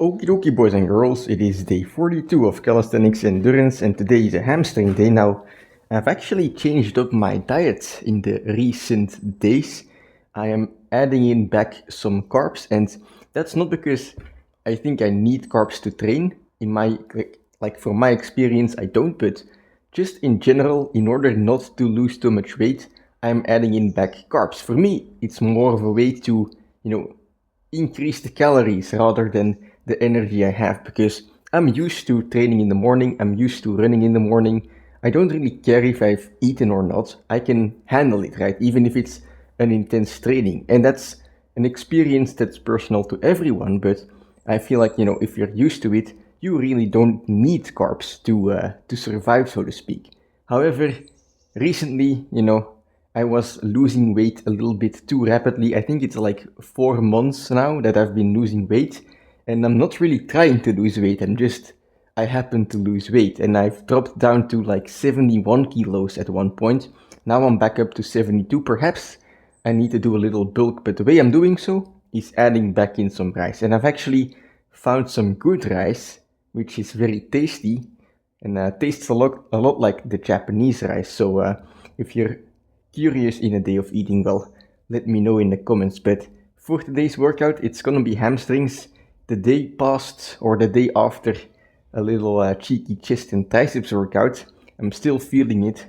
Okie dokie, boys and girls, it is day 42 of Calisthenics Endurance, and today is a hamstring day. Now, I've actually changed up my diet in the recent days. I am adding in back some carbs, and that's not because I think I need carbs to train. In my from my experience, I don't, but just in general, in order not to lose too much weight, I'm adding in back carbs. For me, it's more of a way to, you know, increase the calories rather than the energy I have because I'm used to training in the morning, I'm used to running in the morning. I don't really care if I've eaten or not. I can handle it, right? Even if it's an intense training. And that's an experience that's personal to everyone, but I feel like, if you're used to it, you really don't need carbs to survive, so to speak. However, recently, I was losing weight a little bit too rapidly. I think it's like 4 months now that I've been losing weight, and I'm not really trying to lose weight. I happen to lose weight, and I've dropped down to like 71 kilos at one point. Now I'm back up to 72. Perhaps I need to do a little bulk, but the way I'm doing so is adding back in some rice. And I've actually found some good rice, which is very tasty and tastes a lot like the Japanese rice. So if you're curious in a day of eating, well, let me know in the comments. But for today's workout, it's gonna be hamstrings. The day past or the day after a little cheeky chest and triceps workout, I'm still feeling it.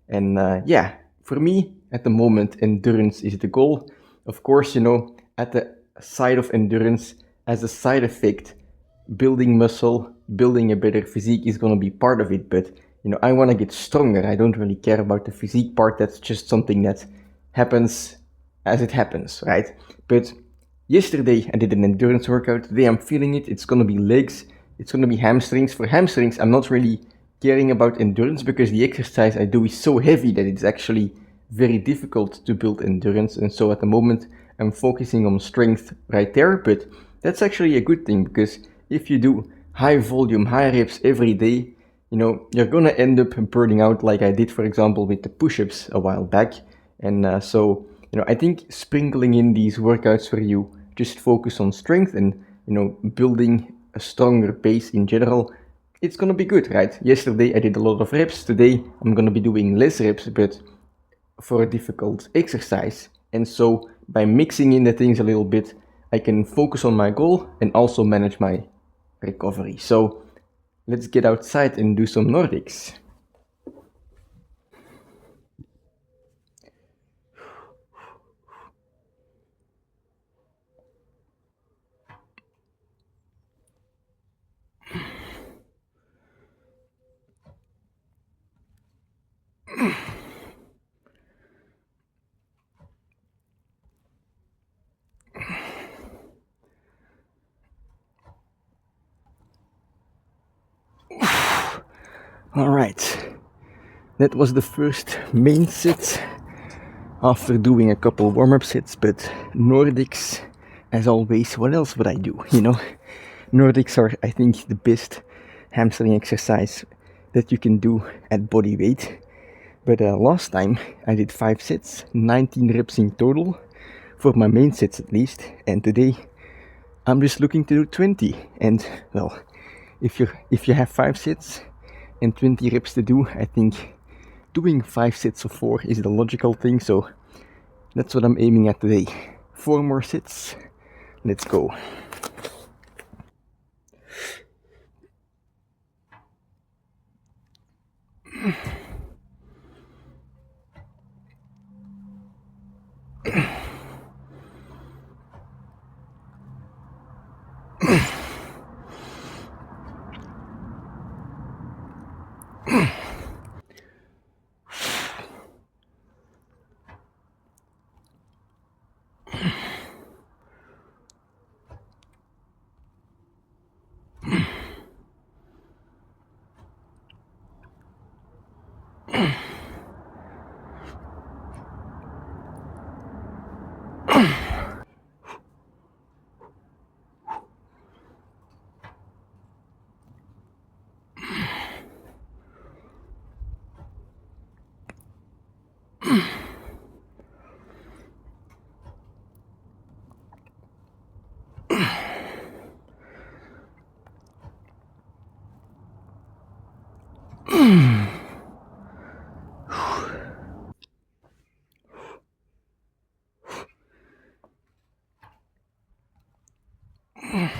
And yeah, for me at the moment, endurance is the goal. Of course, at the side of endurance, as a side effect, building muscle, building a better physique is going to be part of it. But I want to get stronger. I don't really care about the physique part. That's just something that happens as it happens, right? But yesterday I did an endurance workout. Today I'm feeling it. It's going to be legs. It's going to be hamstrings. For hamstrings, I'm not really caring about endurance because the exercise I do is so heavy that it's actually very difficult to build endurance. And so at the moment, I'm focusing on strength right there. But that's actually a good thing because if you do high volume, high reps every day, you're gonna end up burning out like I did, for example, with the push-ups a while back. And so, I think sprinkling in these workouts where you just focus on strength and, building a stronger base in general, it's gonna be good, right? Yesterday I did a lot of reps. Today I'm gonna be doing less reps, but for a difficult exercise. And so by mixing in the things a little bit, I can focus on my goal and also manage my recovery. So let's get outside and do some Nordics. All right, that was the first main sit after doing a couple warm-up sets, but Nordics, as always, what else would I do, Nordics are, I think, the best hamstring exercise that you can do at body weight. But last time I did 5 sets, 19 reps in total, for my main sets at least, and today I'm just looking to do 20. And well, if you have 5 sets and 20 reps to do, I think doing 5 sets of 4 is the logical thing, so that's what I'm aiming at today. 4 more sets, let's go. Whew.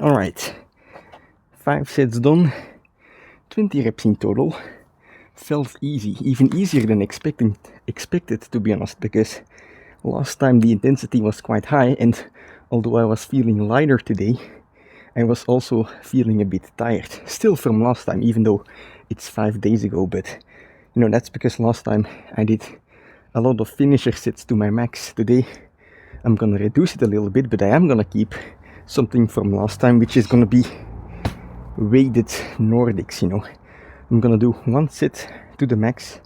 All right, 5 sets done, 20 reps in total. Felt easy, even easier than expected, to be honest, because last time the intensity was quite high, and although I was feeling lighter today, I was also feeling a bit tired, still from last time, even though it's 5 days ago. But that's because last time I did a lot of finisher sets to my max. Today I'm gonna reduce it a little bit, but I am gonna keep something from last time, which is gonna be weighted Nordics. I'm gonna do 1 set to the max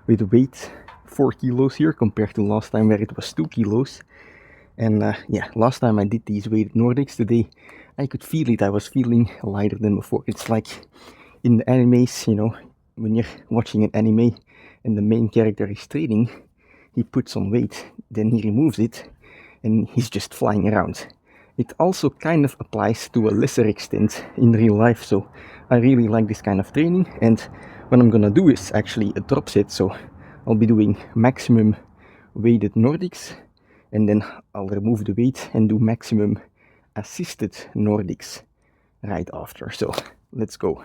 with weight 4 kilos here compared to last time where it was 2 kilos. And yeah, last time I did these weighted Nordics. Today I could feel it. I was feeling lighter than before. It's like in the animes, when you're watching an anime and the main character is training, he puts on weight, then he removes it, and he's just flying around. It also kind of applies to a lesser extent in real life, so I really like this kind of training. And what I'm gonna do is actually a drop set, so I'll be doing maximum weighted Nordics, and then I'll remove the weight and do maximum assisted Nordics right after. So let's go.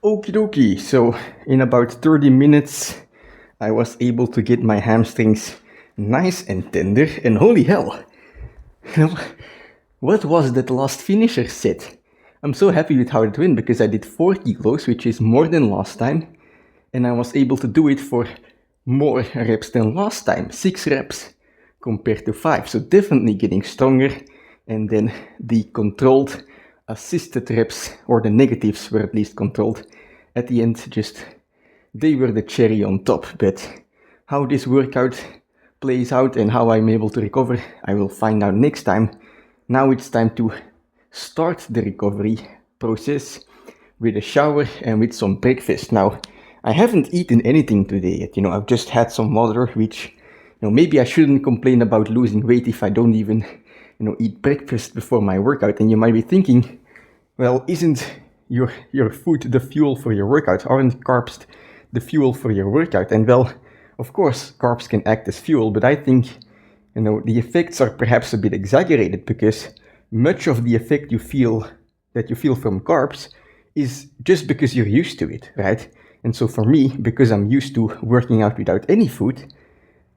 Okie dokie, so in about 30 minutes I was able to get my hamstrings nice and tender, and holy hell, what was that last finisher set? I'm so happy with how it went because I did 4 kilos, which is more than last time, and I was able to do it for more reps than last time, 6 reps compared to 5, so definitely getting stronger. And then the controlled assisted reps, or the negatives, were at least controlled at the end. Just they were the cherry on top. But how this workout plays out and how I'm able to recover, I will find out next time. Now it's time to start the recovery process with a shower and with some breakfast. Now, I haven't eaten anything today yet. I've just had some water, which, maybe I shouldn't complain about losing weight if I don't even eat breakfast before my workout. And you might be thinking, well, isn't your food the fuel for your workout? Aren't carbs the fuel for your workout? And well, of course, carbs can act as fuel, but I think, the effects are perhaps a bit exaggerated, because much of the effect you feel from carbs is just because you're used to it, right? And so for me, because I'm used to working out without any food,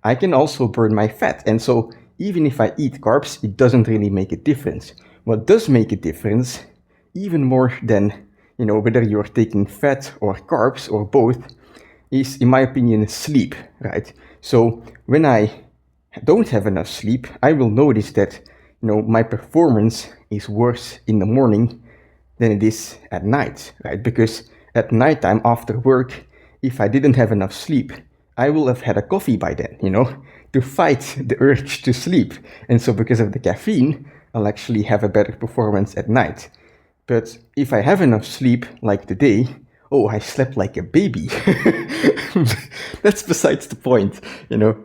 I can also burn my fat. And so even if I eat carbs, it doesn't really make a difference. What does make a difference, even more than, whether you're taking fat or carbs or both, is, in my opinion, sleep, right? So when I don't have enough sleep, I will notice that, my performance is worse in the morning than it is at night, right? Because at nighttime after work, if I didn't have enough sleep, I will have had a coffee by then, to fight the urge to sleep. And so because of the caffeine, I'll actually have a better performance at night. But if I have enough sleep, like today, oh, I slept like a baby. That's besides the point.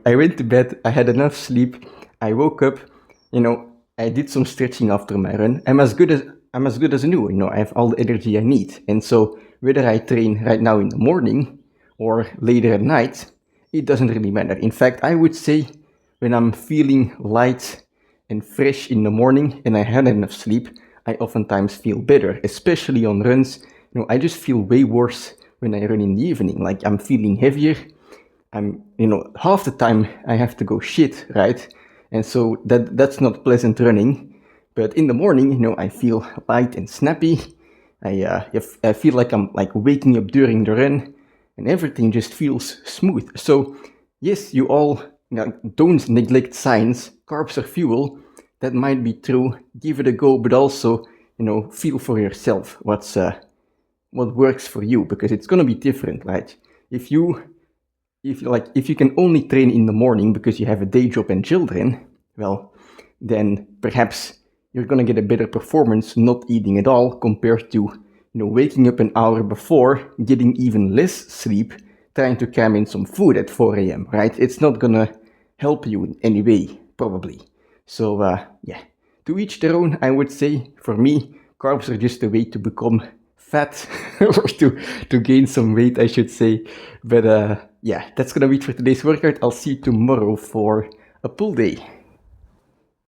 I went to bed, I had enough sleep, I woke up, I did some stretching after my run. I'm as good as new. I have all the energy I need. And so whether I train right now in the morning or later at night, it doesn't really matter. In fact, I would say when I'm feeling light and fresh in the morning and I had enough sleep, I oftentimes feel better, especially on runs. I just feel way worse when I run in the evening. Like I'm feeling heavier. Half the time I have to go shit, right? And so that's not pleasant running. But in the morning, I feel light and snappy. I feel like I'm like waking up during the run, and everything just feels smooth. So yes, you all don't neglect science. Carbs are fuel. That might be true. Give it a go, but also feel for yourself what works for you, because it's gonna be different, right? If you can only train in the morning because you have a day job and children, well, then perhaps you're gonna get a better performance not eating at all compared to waking up an hour before, getting even less sleep, trying to cram in some food at 4 a.m., right? It's not gonna help you in any way, probably. So to each their own, I would say. For me, carbs are just a way to become fat or to gain some weight, I should say. But that's gonna be it for today's workout. I'll see you tomorrow for a pull day.